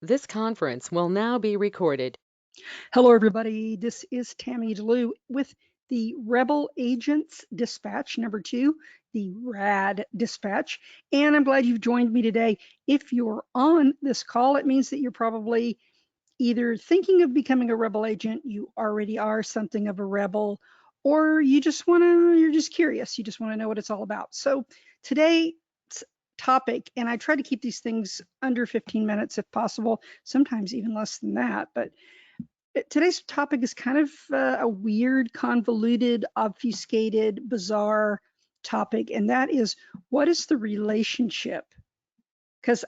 This conference will now be recorded. Hello, everybody. This is Tammy with the Rebel Agents Dispatch number 2, the RAD Dispatch. And I'm glad you've joined me today. If you're on this call, it means that you're probably either thinking of becoming a Rebel agent, you already are something of a Rebel, or you're just curious. You just want to know what it's all about. So today's topic, and I try to keep these things under 15 minutes if possible, sometimes even less than that, but today's topic is kind of a weird, convoluted, obfuscated, bizarre topic, and that is, what is the relationship? Because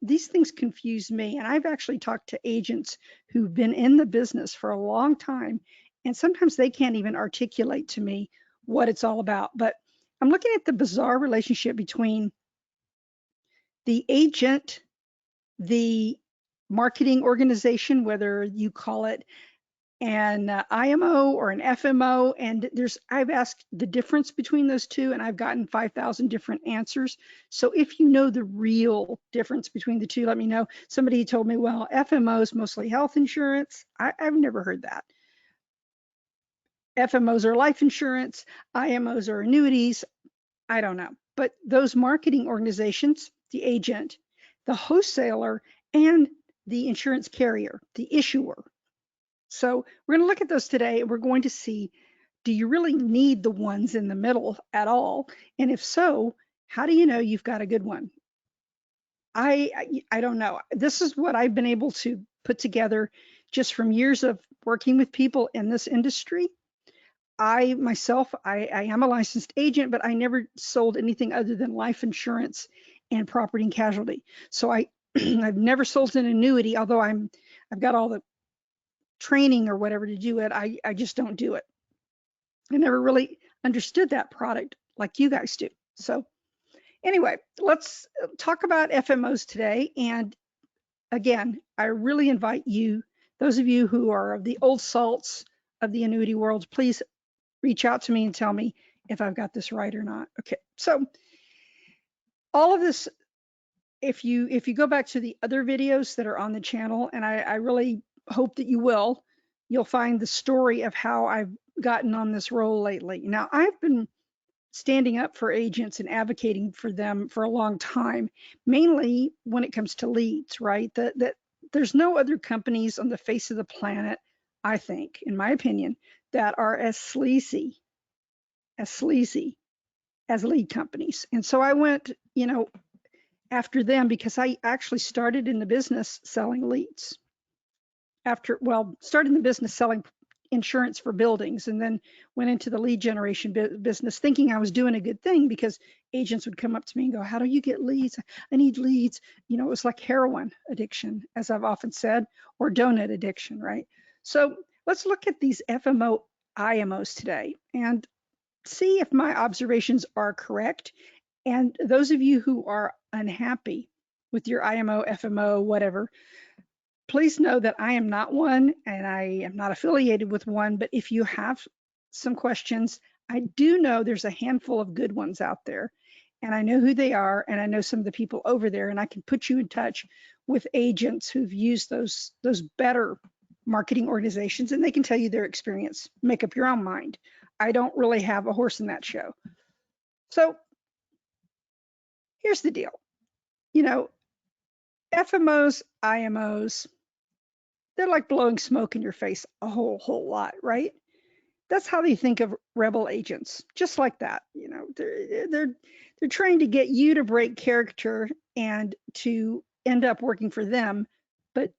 these things confuse me, and I've actually talked to agents who've been in the business for a long time, and sometimes they can't even articulate to me what it's all about. But I'm looking at the bizarre relationship between the agent, the marketing organization, whether you call it an IMO or an FMO, and I've asked the difference between those two, and I've gotten 5,000 different answers. So if you know the real difference between the two, let me know. Somebody told me, well, FMOs mostly health insurance. I've never heard that. FMOs are life insurance, IMOs are annuities. I don't know. But those marketing organizations, the agent, the wholesaler, and the insurance carrier, the issuer. So we're going to look at those today, and we're going to see, do you really need the ones in the middle at all? And if so, how do you know you've got a good one? I don't know. This is what I've been able to put together just from years of working with people in this industry. I myself, I am a licensed agent, but I never sold anything other than life insurance and property and casualty. So I've never sold an annuity, although I've got all the training or whatever to do it. I just don't do it. I never really understood that product like you guys do. So anyway, let's talk about FMOs today. And again, I really invite you, those of you who are of the old salts of the annuity world, please reach out to me and tell me if I've got this right or not. Okay, so all of this, if you go back to the other videos that are on the channel, and I really hope that you will, you'll find the story of how I've gotten on this role lately. Now, I've been standing up for agents and advocating for them for a long time, mainly when it comes to leads, right? That there's no other companies on the face of the planet, I think, in my opinion, that are as sleazy as lead companies. And so I went, after them because I actually started in the business selling leads. Started in the business selling insurance for buildings, and then went into the lead generation business thinking I was doing a good thing, because agents would come up to me and go, how do you get leads? I need leads. It was like heroin addiction, as I've often said, or donut addiction, right? So let's look at these FMO IMOs today and see if my observations are correct. And those of you who are unhappy with your IMO, FMO, whatever, please know that I am not one, and I am not affiliated with one. But if you have some questions, I do know there's a handful of good ones out there, and I know who they are, and I know some of the people over there, and I can put you in touch with agents who've used those better marketing organizations, and they can tell you their experience. Make up your own mind. I don't really have a horse in that show. So here's the deal. FMOs, IMOs, they're like blowing smoke in your face a whole lot, right? That's how they think of rebel agents, just like that. They're trying to get you to break character and to end up working for them, but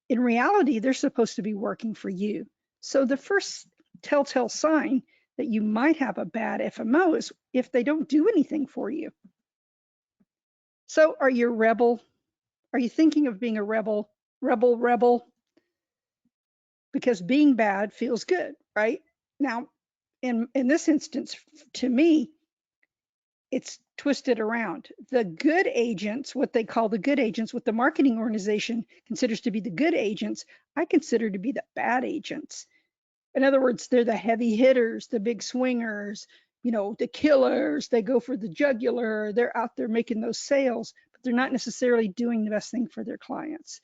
in reality, they're supposed to be working for you. So the first telltale sign that you might have a bad FMO is if they don't do anything for you. So are you a rebel? Are you thinking of being a rebel? Because being bad feels good, right? Now, in this instance, to me, it's twisted around. The good agents, what they call the good agents, what the marketing organization considers to be the good agents, I consider to be the bad agents. In other words, they're the heavy hitters, the big swingers, the killers. They go for the jugular. They're out there making those sales, but they're not necessarily doing the best thing for their clients.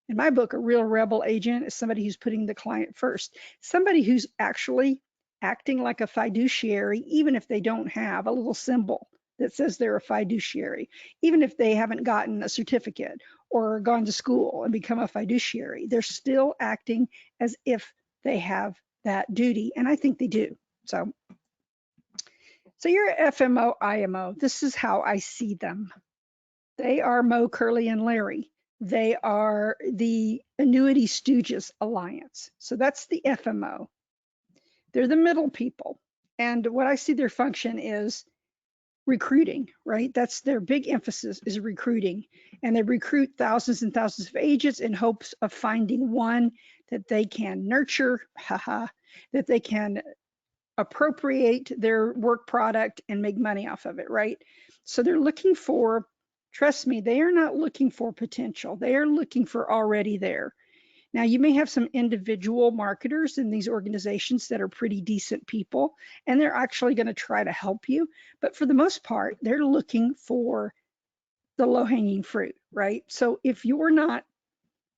In my book, a real rebel agent is somebody who's putting the client first, somebody who's actually acting like a fiduciary, even if they don't have a little symbol that says they're a fiduciary, even if they haven't gotten a certificate or gone to school and become a fiduciary, they're still acting as if they have that duty, and I think they do. So your FMO, IMO, this is how I see them. They are Mo, Curly, and Larry. They are the Annuity Stooges Alliance. So that's the FMO. They're the middle people. And what I see their function is recruiting, right? That's their big emphasis, is recruiting. And they recruit thousands and thousands of agents in hopes of finding one that they can nurture, that they can appropriate their work product and make money off of it, right? So they're looking for, trust me, they are not looking for potential. They are looking for already there. Now, you may have some individual marketers in these organizations that are pretty decent people, and they're actually going to try to help you. But for the most part, they're looking for the low-hanging fruit, right? So if you're not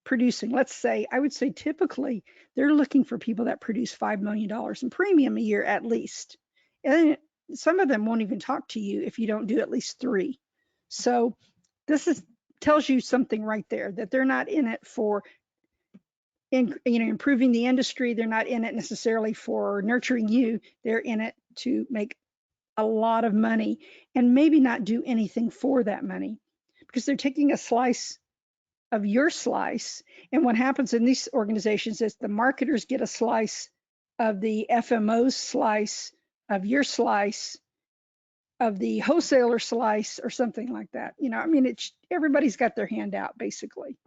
producing, let's say, I would say typically they're looking for people that produce $5 million in premium a year at least. And some of them won't even talk to you if you don't do at least 3. So this tells you something right there, that they're not in it for improving the industry. They're not in it necessarily for nurturing you. They're in it to make a lot of money and maybe not do anything for that money, because they're taking a slice of your slice. And what happens in these organizations is the marketers get a slice of the FMOs slice of your slice of the wholesaler slice or something like that. I mean, everybody's got their hand out basically.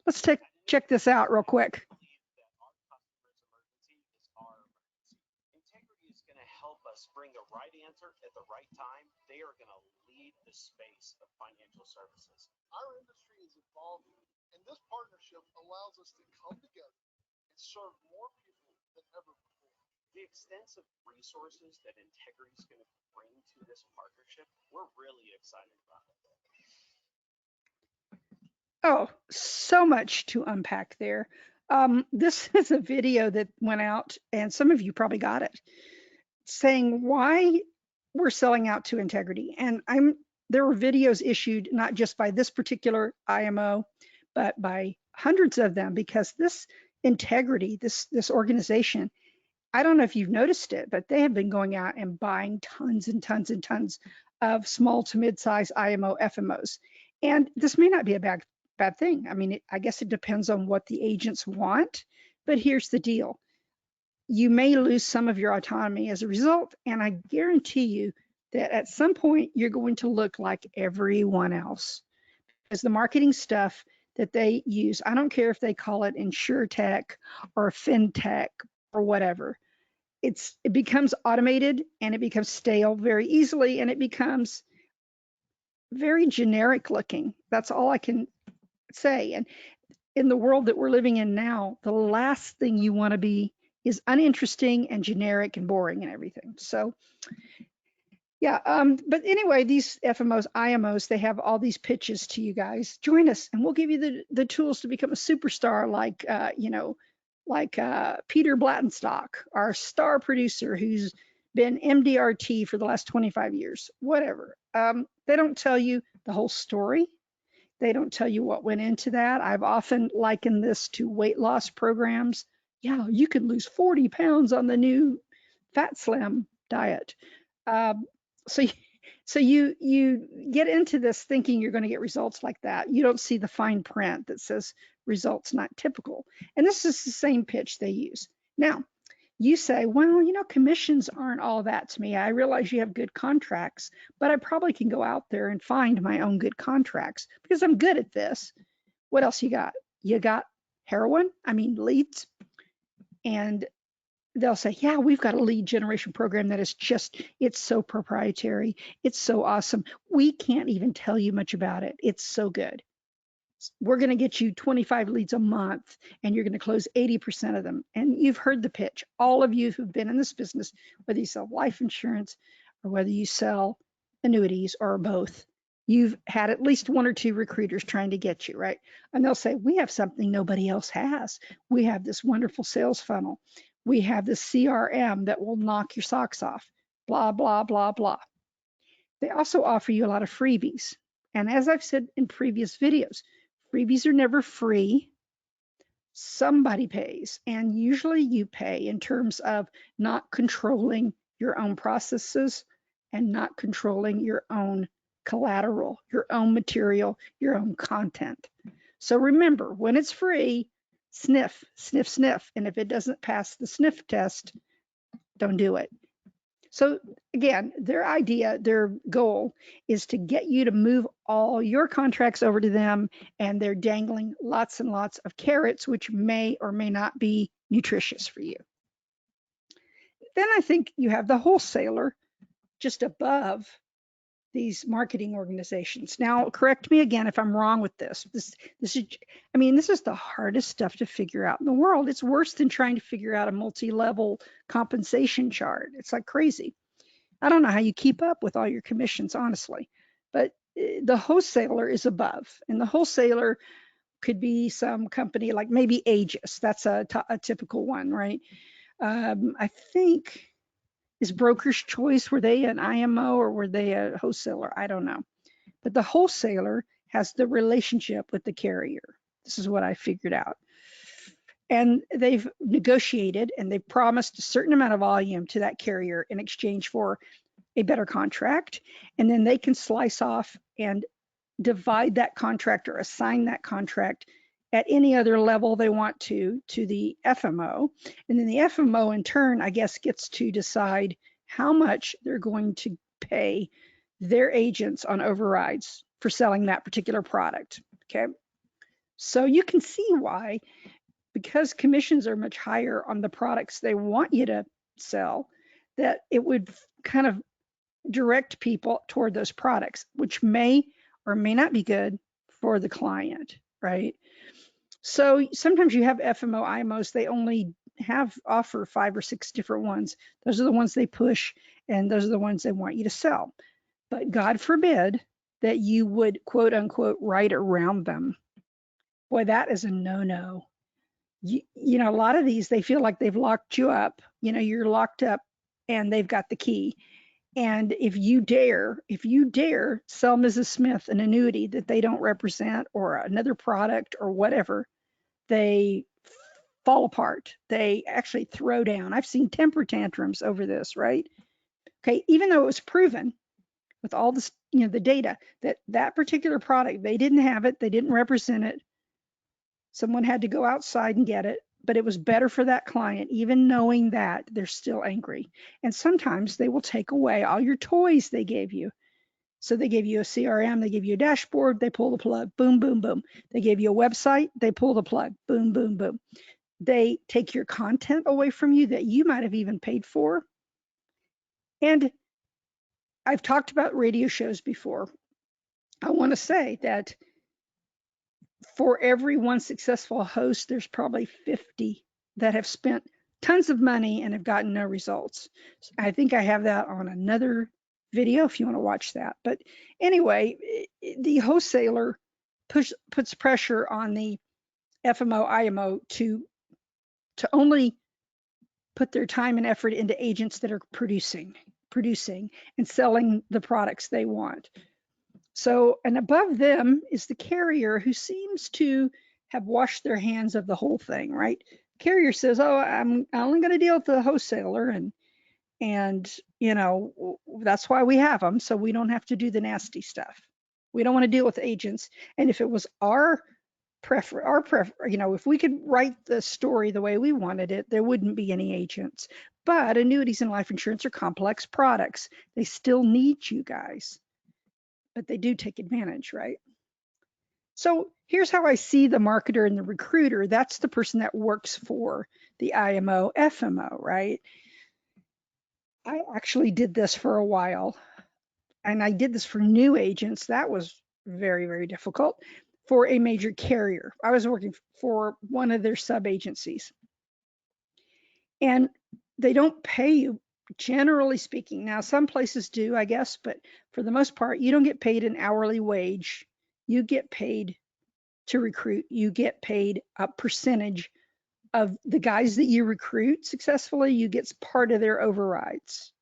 Let's check this out real quick. Bring the right answer at the right time. They are going to lead the space of financial services. Our industry is evolving, and this partnership allows us to come together and serve more people than ever before. The extensive resources that Integrity is going to bring to this partnership, we're really excited about it. Oh, so much to unpack there. This is a video that went out, and some of you probably got it, saying why we're selling out to Integrity. And there were videos issued not just by this particular IMO, but by hundreds of them, because this Integrity, this organization, I don't know if you've noticed it, but they have been going out and buying tons and tons and tons of small to mid-size IMO FMOs. And this may not be a bad thing. I mean, I guess it depends on what the agents want, but here's the deal. You may lose some of your autonomy as a result, and I guarantee you that at some point you're going to look like everyone else, because the marketing stuff that they use, I don't care if they call it insurtech or fintech or whatever, it becomes automated and it becomes stale very easily, and it becomes very generic looking. That's all I can say. And in the world that we're living in now, the last thing you want to be is uninteresting and generic and boring and everything. So yeah, but anyway, these FMOs, IMOs, they have all these pitches to you guys. Join us and we'll give you the tools to become a superstar, like Peter Blattenstock, our star producer who's been MDRT for the last 25 years, whatever. They don't tell you the whole story. They don't tell you what went into that. I've often likened this to weight loss programs. Yeah, you could lose 40 pounds on the new Fat Slim diet. So you get into this thinking you're going to get results like that. You don't see the fine print that says results not typical. And this is the same pitch they use. Now, you say, well, commissions aren't all that to me. I realize you have good contracts, but I probably can go out there and find my own good contracts because I'm good at this. What else you got? You got leads. And they'll say, yeah, we've got a lead generation program that is it's so proprietary. It's so awesome. We can't even tell you much about it. It's so good. We're going to get you 25 leads a month and you're going to close 80% of them. And you've heard the pitch. All of you who've been in this business, whether you sell life insurance or whether you sell annuities or both, you've had at least one or two recruiters trying to get you, right? And they'll say, we have something nobody else has. We have this wonderful sales funnel. We have this CRM that will knock your socks off, blah, blah, blah, blah. They also offer you a lot of freebies. And as I've said in previous videos, freebies are never free. Somebody pays, and usually you pay in terms of not controlling your own processes and not controlling your own collateral, your own material, your own content. So remember, when it's free, sniff, sniff, sniff. And if it doesn't pass the sniff test, don't do it. So again, their idea, their goal is to get you to move all your contracts over to them, and they're dangling lots and lots of carrots, which may or may not be nutritious for you. Then I think you have the wholesaler just above these marketing organizations. Now, correct me again if I'm wrong with this. This is, I mean, this is the hardest stuff to figure out in the world. It's worse than trying to figure out a multi-level compensation chart. It's like crazy. I don't know how you keep up with all your commissions, honestly, but the wholesaler is above, and the wholesaler could be some company like maybe Aegis. That's a typical one, right? I think, is Broker's Choice, were they an IMO or were they a wholesaler? I don't know. But the wholesaler has the relationship with the carrier. This is what I figured out. And they've negotiated and they've promised a certain amount of volume to that carrier in exchange for a better contract. And then they can slice off and divide that contract or assign that contract at any other level they want to the FMO. And then the FMO in turn, I guess, gets to decide how much they're going to pay their agents on overrides for selling that particular product, okay? So you can see why, because commissions are much higher on the products they want you to sell, that it would kind of direct people toward those products, which may or may not be good for the client, right? So sometimes you have FMO, IMOs, they only offer 5 or 6 different ones. Those are the ones they push, and those are the ones they want you to sell. But God forbid that you would, quote unquote, write around them. Boy, that is a no-no. You know, a lot of these, they feel like they've locked you up. You know, you're locked up and they've got the key. And if you dare sell Mrs. Smith an annuity that they don't represent, or another product or whatever, they fall apart. They actually throw down. I've seen temper tantrums over this, right? Okay, even though it was proven with all this, you know, the data that that particular product, they didn't have it, they didn't represent it. Someone had to go outside and get it, but it was better for that client. Even knowing that, they're still angry. And sometimes they will take away all your toys they gave you. So they gave you a CRM, they gave you a dashboard, they pull the plug, boom, boom, boom. They gave you a website, they pull the plug, boom, boom, boom. They take your content away from you that you might have even paid for. And I've talked about radio shows before. I want to say that for every one successful host, there's probably 50 that have spent tons of money and have gotten no results. So I think I have that on another video if you want to watch that. But anyway, the wholesaler puts pressure on the FMO, IMO to only put their time and effort into agents that are producing and selling the products they want. So, and above them is the carrier, who seems to have washed their hands of the whole thing, right? Carrier says, oh, I'm only going to deal with the wholesaler, and you know, that's why we have them, so we don't have to do the nasty stuff. We don't want to deal with agents. And if it was our you know, if we could write the story the way we wanted it, there wouldn't be any agents. But annuities and life insurance are complex products. They still need you guys, but they do take advantage, right? So here's how I see the marketer and the recruiter. That's the person that works for the IMO, FMO, right? I actually did this for a while, and I did this for new agents. That was very, very difficult. For a major carrier, I was working for one of their sub agencies, and they don't pay you Generally speaking. Now, some places do, I guess, but for the most part, you don't get paid an hourly wage. You get paid to recruit. You get paid a percentage of the guys that you recruit successfully. You get part of their overrides.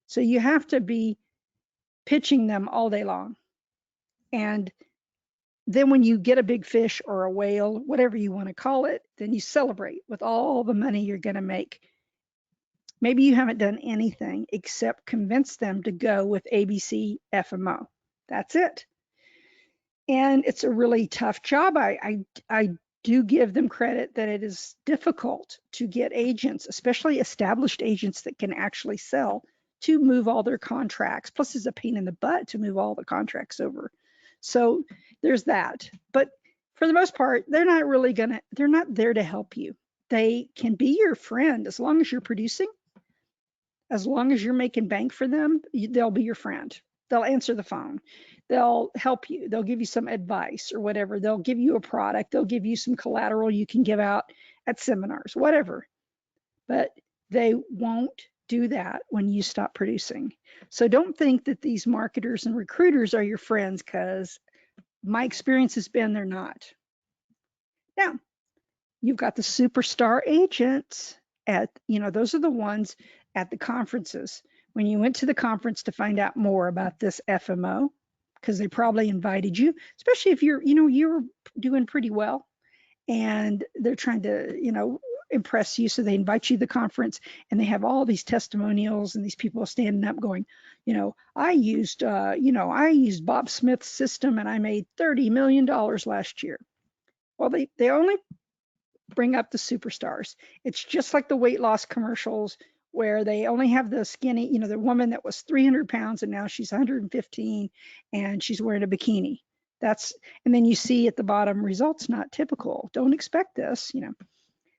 So you have to be pitching them all day long. And then when you get a big fish or a whale, whatever you want to call it, then you celebrate with all the money you're going to make. Maybe you haven't done anything except convince them to go with ABC FMO. That's it. And it's a really tough job. I do give them credit that it is difficult to get agents, especially established agents that can actually sell, to move all their contracts. Plus, it's a pain in the butt to move all the contracts over. So there's that. But for the most part, they're not there to help you. They can be your friend as long as you're producing. As long as you're making bank for them, they'll be your friend. They'll answer the phone. They'll help you. They'll give you some advice or whatever. They'll give you a product. They'll give you some collateral you can give out at seminars, whatever. But they won't do that when you stop producing. So don't think that these marketers and recruiters are your friends, because my experience has been they're not. Now, you've got the superstar agents those are the ones at the conferences. When you went to the conference to find out more about this FMO, because they probably invited you, especially if you're doing pretty well and they're trying to, impress you. So they invite you to the conference and they have all these testimonials and these people standing up going, I used Bob Smith's system and I made $30 million last year. Well, they only bring up the superstars. It's just like the weight loss commercials where they only have the skinny, the woman that was 300 pounds and now she's 115 and she's wearing a bikini. And then you see at the bottom, results not typical. Don't expect this,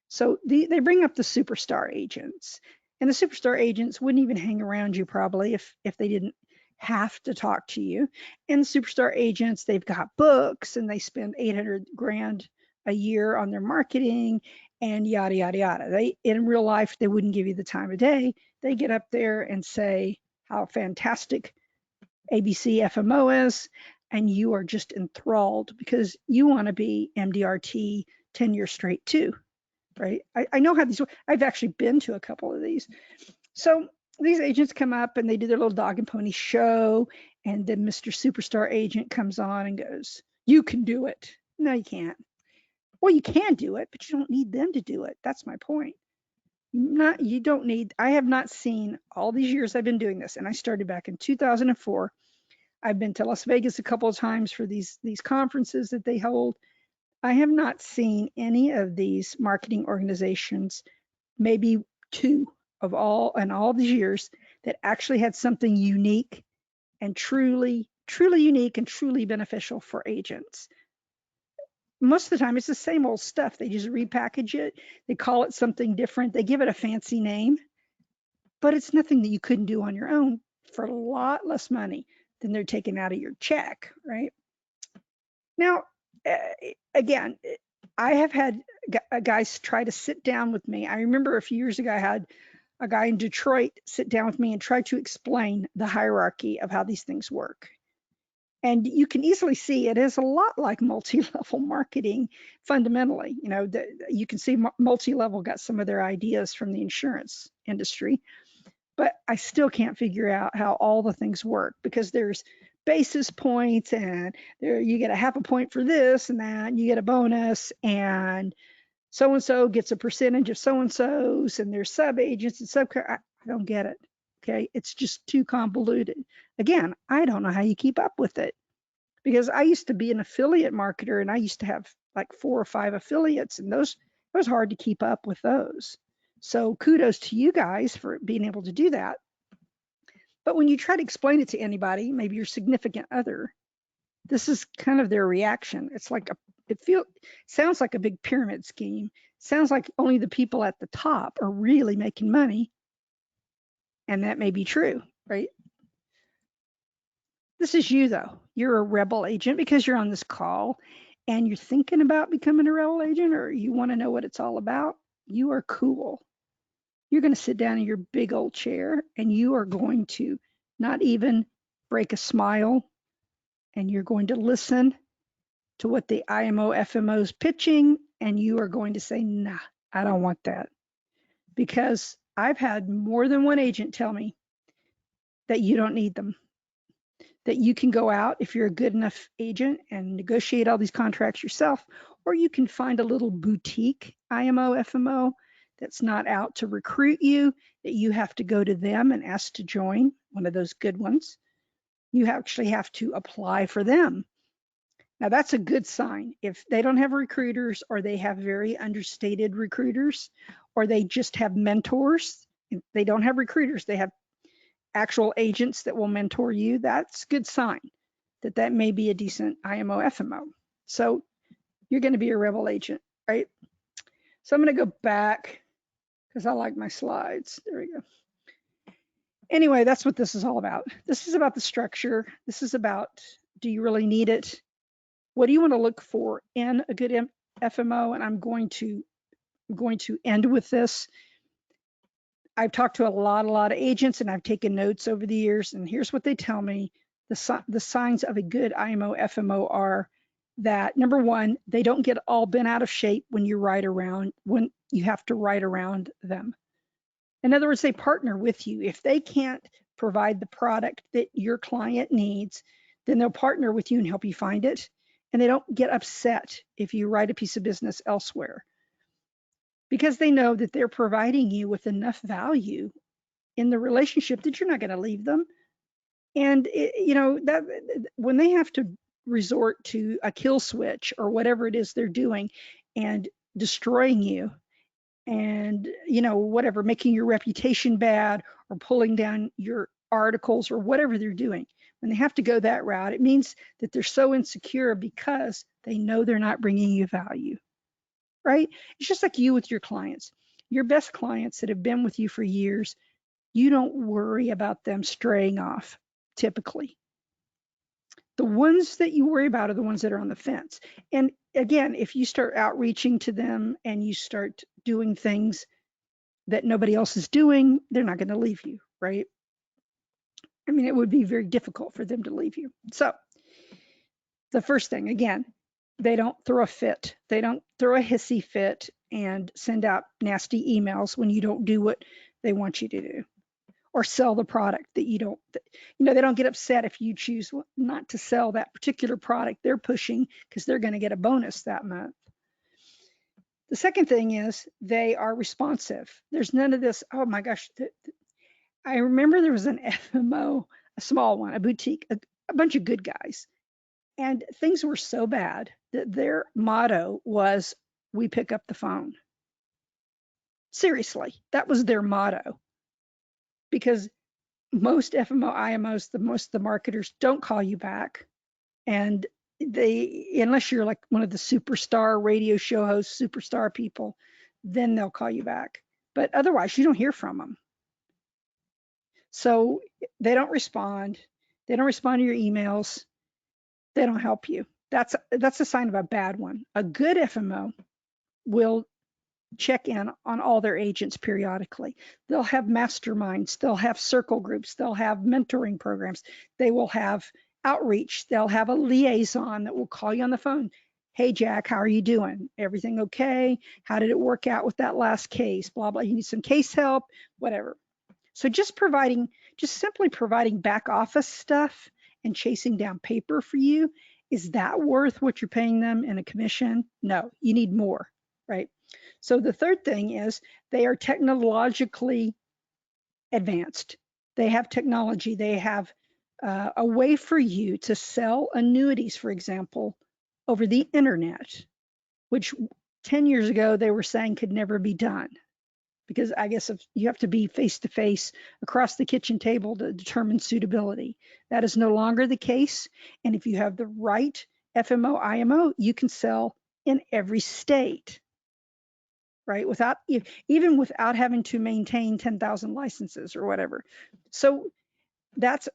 So they bring up the superstar agents, and the superstar agents wouldn't even hang around you probably if they didn't have to talk to you. And the superstar agents, they've got books and they spend 800 grand a year on their marketing and yada, yada, yada. In real life, they wouldn't give you the time of day. They get up there and say how fantastic ABC FMO is, and you are just enthralled because you want to be MDRT 10 years straight too, right? I know how these work. I've actually been to a couple of these. So these agents come up and they do their little dog and pony show, and then Mr. Superstar agent comes on and goes, "You can do it." No, you can't. Well, you can do it, but you don't need them to do it. That's my point. You don't need, I have not seen all these years I've been doing this, and I started back in 2004. I've been to Las Vegas a couple of times for these conferences that they hold. I have not seen any of these marketing organizations, maybe two of all these years, that actually had something unique and truly unique and truly beneficial for agents. Most of the time it's the same old stuff. They just repackage it. They call it something different. They give it a fancy name, but it's nothing that you couldn't do on your own for a lot less money than they're taking out of your check, right? Now, again, I have had guys try to sit down with me. I remember a few years ago, I had a guy in Detroit sit down with me and try to explain the hierarchy of how these things work. And you can easily see it is a lot like multi-level marketing fundamentally. You can see multi-level got some of their ideas from the insurance industry, but I still can't figure out how all the things work, because there's basis points and you get a half a point for this and that, and you get a bonus, and so-and-so gets a percentage of so-and-so's, and there's sub-agents and I don't get it. Okay, it's just too convoluted. Again, I don't know how you keep up with it, because I used to be an affiliate marketer and I used to have like 4 or 5 affiliates, and it was hard to keep up with those. So kudos to you guys for being able to do that. But when you try to explain it to anybody, maybe your significant other, this is kind of their reaction. It's like sounds like a big pyramid scheme. Sounds like only the people at the top are really making money. And that may be true, right? This is you though. You're a rebel agent because you're on this call and you're thinking about becoming a rebel agent, or you want to know what it's all about. You are cool. you're going to sit down in your big old chair and you are going to not even break a smile, and you're going to listen to what the IMO FMO is pitching, and you are going to say, nah, I don't want that. Because I've had more than one agent tell me that you don't need them, that you can go out if you're a good enough agent and negotiate all these contracts yourself, or you can find a little boutique IMO FMO that's not out to recruit you, that you have to go to them and ask to join, one of those good ones. You actually have to apply for them. Now that's a good sign. If they don't have recruiters, or they have very understated recruiters, or they just have mentors, they don't have recruiters, they have actual agents that will mentor you, that's a good sign that that may be a decent IMO FMO. So you're going to be a rebel agent, right? So I'm going to go back because I like my slides. There we go. Anyway, that's what this is all about. This is about the structure. This is about, do you really need it? What do you want to look for in a good FMO? And I'm going to end with this. I've talked to a lot of agents, and I've taken notes over the years, and here's what they tell me. The signs of a good IMO FMO are that, number one, they don't get all bent out of shape when you have to ride around them. In other words, they partner with you. If they can't provide the product that your client needs, then they'll partner with you and help you find it. And they don't get upset if you write a piece of business elsewhere, because they know that they're providing you with enough value in the relationship that you're not going to leave them. And that when they have to resort to a kill switch or whatever it is they're doing and destroying you, and whatever, making your reputation bad or pulling down your articles or whatever they're doing, when they have to go that route, it means that they're so insecure because they know they're not bringing you value, right? It's just like you with your clients. Your best clients that have been with you for years, you don't worry about them straying off typically. The ones that you worry about are the ones that are on the fence. And again, if you start outreaching to them and you start doing things that nobody else is doing, they're not going to leave you, right? I mean, it would be very difficult for them to leave you. So the first thing, again, they don't throw a fit. They don't throw a hissy fit and send out nasty emails when you don't do what they want you to do, or sell the product that you don't, they don't get upset if you choose not to sell that particular product they're pushing, because they're going to get a bonus that month. The second thing is they are responsive. There's none of this, oh my gosh. I remember there was an FMO, a small one, a boutique, a bunch of good guys. And things were so bad that their motto was, we pick up the phone. Seriously, that was their motto. Because most FMO IMOs, most of the marketers don't call you back. And unless you're like one of the superstar radio show hosts, superstar people, then they'll call you back. But otherwise, you don't hear from them. So they don't respond. They don't respond to your emails. They don't help you. That's a sign of a bad one. A good FMO will check in on all their agents periodically. They'll have masterminds. They'll have circle groups. They'll have mentoring programs. They will have outreach. They'll have a liaison that will call you on the phone. Hey, Jack, how are you doing? Everything okay? How did it work out with that last case? Blah, blah. You need some case help, whatever. So just simply providing back office stuff and chasing down paper for you, is that worth what you're paying them in a commission? No, you need more, right? So the third thing is they are technologically advanced. They have technology. They have a way for you to sell annuities, for example, over the internet, which 10 years ago they were saying could never be done. Because I guess if you have to be face-to-face across the kitchen table to determine suitability. That is no longer the case. And if you have the right FMO, IMO, you can sell in every state, right? Even without having to maintain 10,000 licenses or whatever. So that's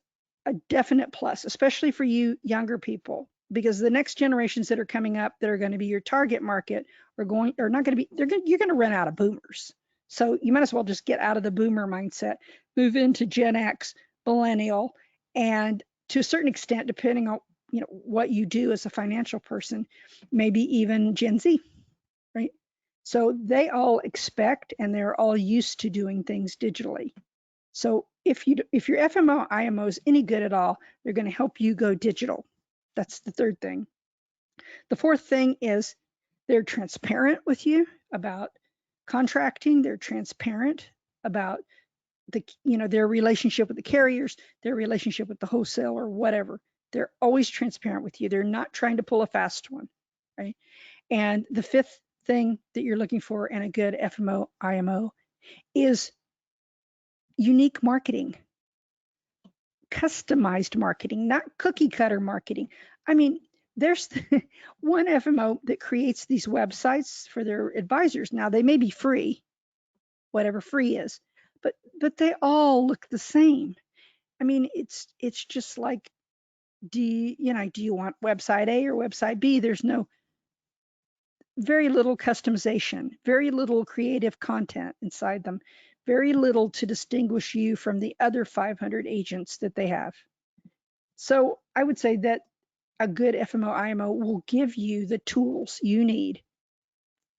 a definite plus, especially for you younger people, because the next generations that are coming up that are going to be your target market you're going to run out of boomers. So you might as well just get out of the boomer mindset, move into Gen X, millennial, and to a certain extent, depending on what you do as a financial person, maybe even Gen Z, right? So they all expect and they're all used to doing things digitally. So if your FMO IMO is any good at all, they're going to help you go digital. That's the third thing. The fourth thing is they're transparent with you about contracting. They're transparent about their relationship with the carriers, their relationship with the wholesaler, whatever. They're always transparent with you. They're not trying to pull a fast one, right? And the fifth thing that you're looking for in a good FMO IMO is unique marketing, customized marketing, not cookie cutter marketing. I mean, there's one FMO that creates these websites for their advisors. Now they may be free, whatever free is, but they all look the same. I mean, it's just like, do you want website A or website B? There's very little customization, very little creative content inside them, very little to distinguish you from the other 500 agents that they have. So I would say that a good FMO IMO will give you the tools you need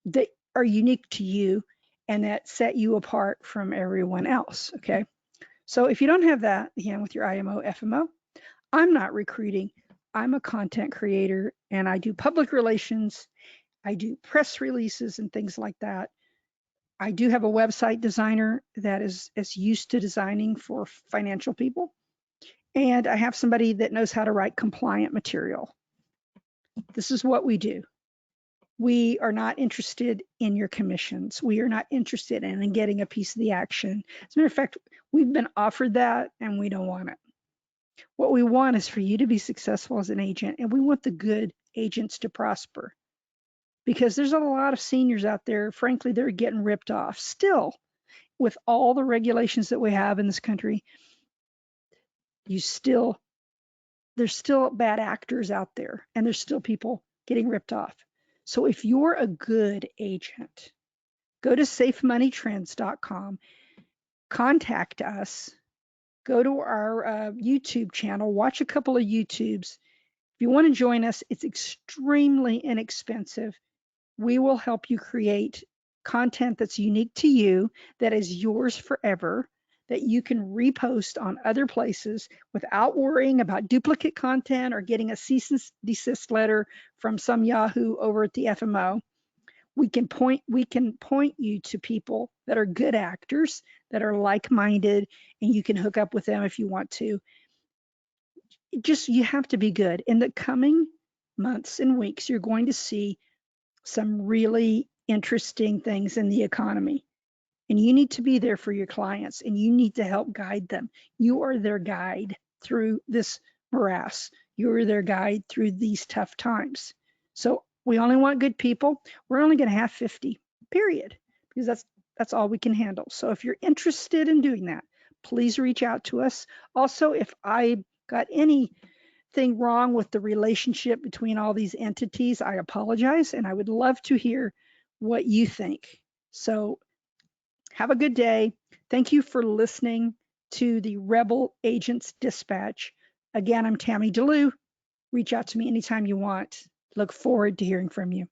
that are unique to you and that set you apart from everyone else, okay? So if you don't have that, again, with your IMO, FMO, I'm not recruiting. I'm a content creator and I do public relations. I do press releases and things like that. I do have a website designer that is used to designing for financial people. And I have somebody that knows how to write compliant material. This is what we do. We are not interested in your commissions. We are not interested in getting a piece of the action. As a matter of fact, we've been offered that and we don't want it. What we want is for you to be successful as an agent, and we want the good agents to prosper. Because there's a lot of seniors out there, frankly, they're getting ripped off. Still, with all the regulations that we have in this country, there's still bad actors out there, and there's still people getting ripped off. So if you're a good agent, go to safemoneytrends.com, contact us, go to our YouTube channel, watch a couple of YouTubes. If you want to join us, it's extremely inexpensive. We will help you create content that's unique to you, that is yours forever, that you can repost on other places without worrying about duplicate content or getting a cease and desist letter from some Yahoo over at the FMO. We can point you to people that are good actors, that are like-minded, and you can hook up with them if you want to. You have to be good. In the coming months and weeks, you're going to see some really interesting things in the economy. And you need to be there for your clients and you need to help guide them. You are their guide through this morass. You are their guide through these tough times. So we only want good people. We're only going to have 50, period, because that's all we can handle. So if you're interested in doing that, please reach out to us. Also, if I got anything wrong with the relationship between all these entities, I apologize, and I would love to hear what you think. So have a good day. Thank you for listening to the Rebel Agents Dispatch. Again, I'm Tammy DeLu. Reach out to me anytime you want. Look forward to hearing from you.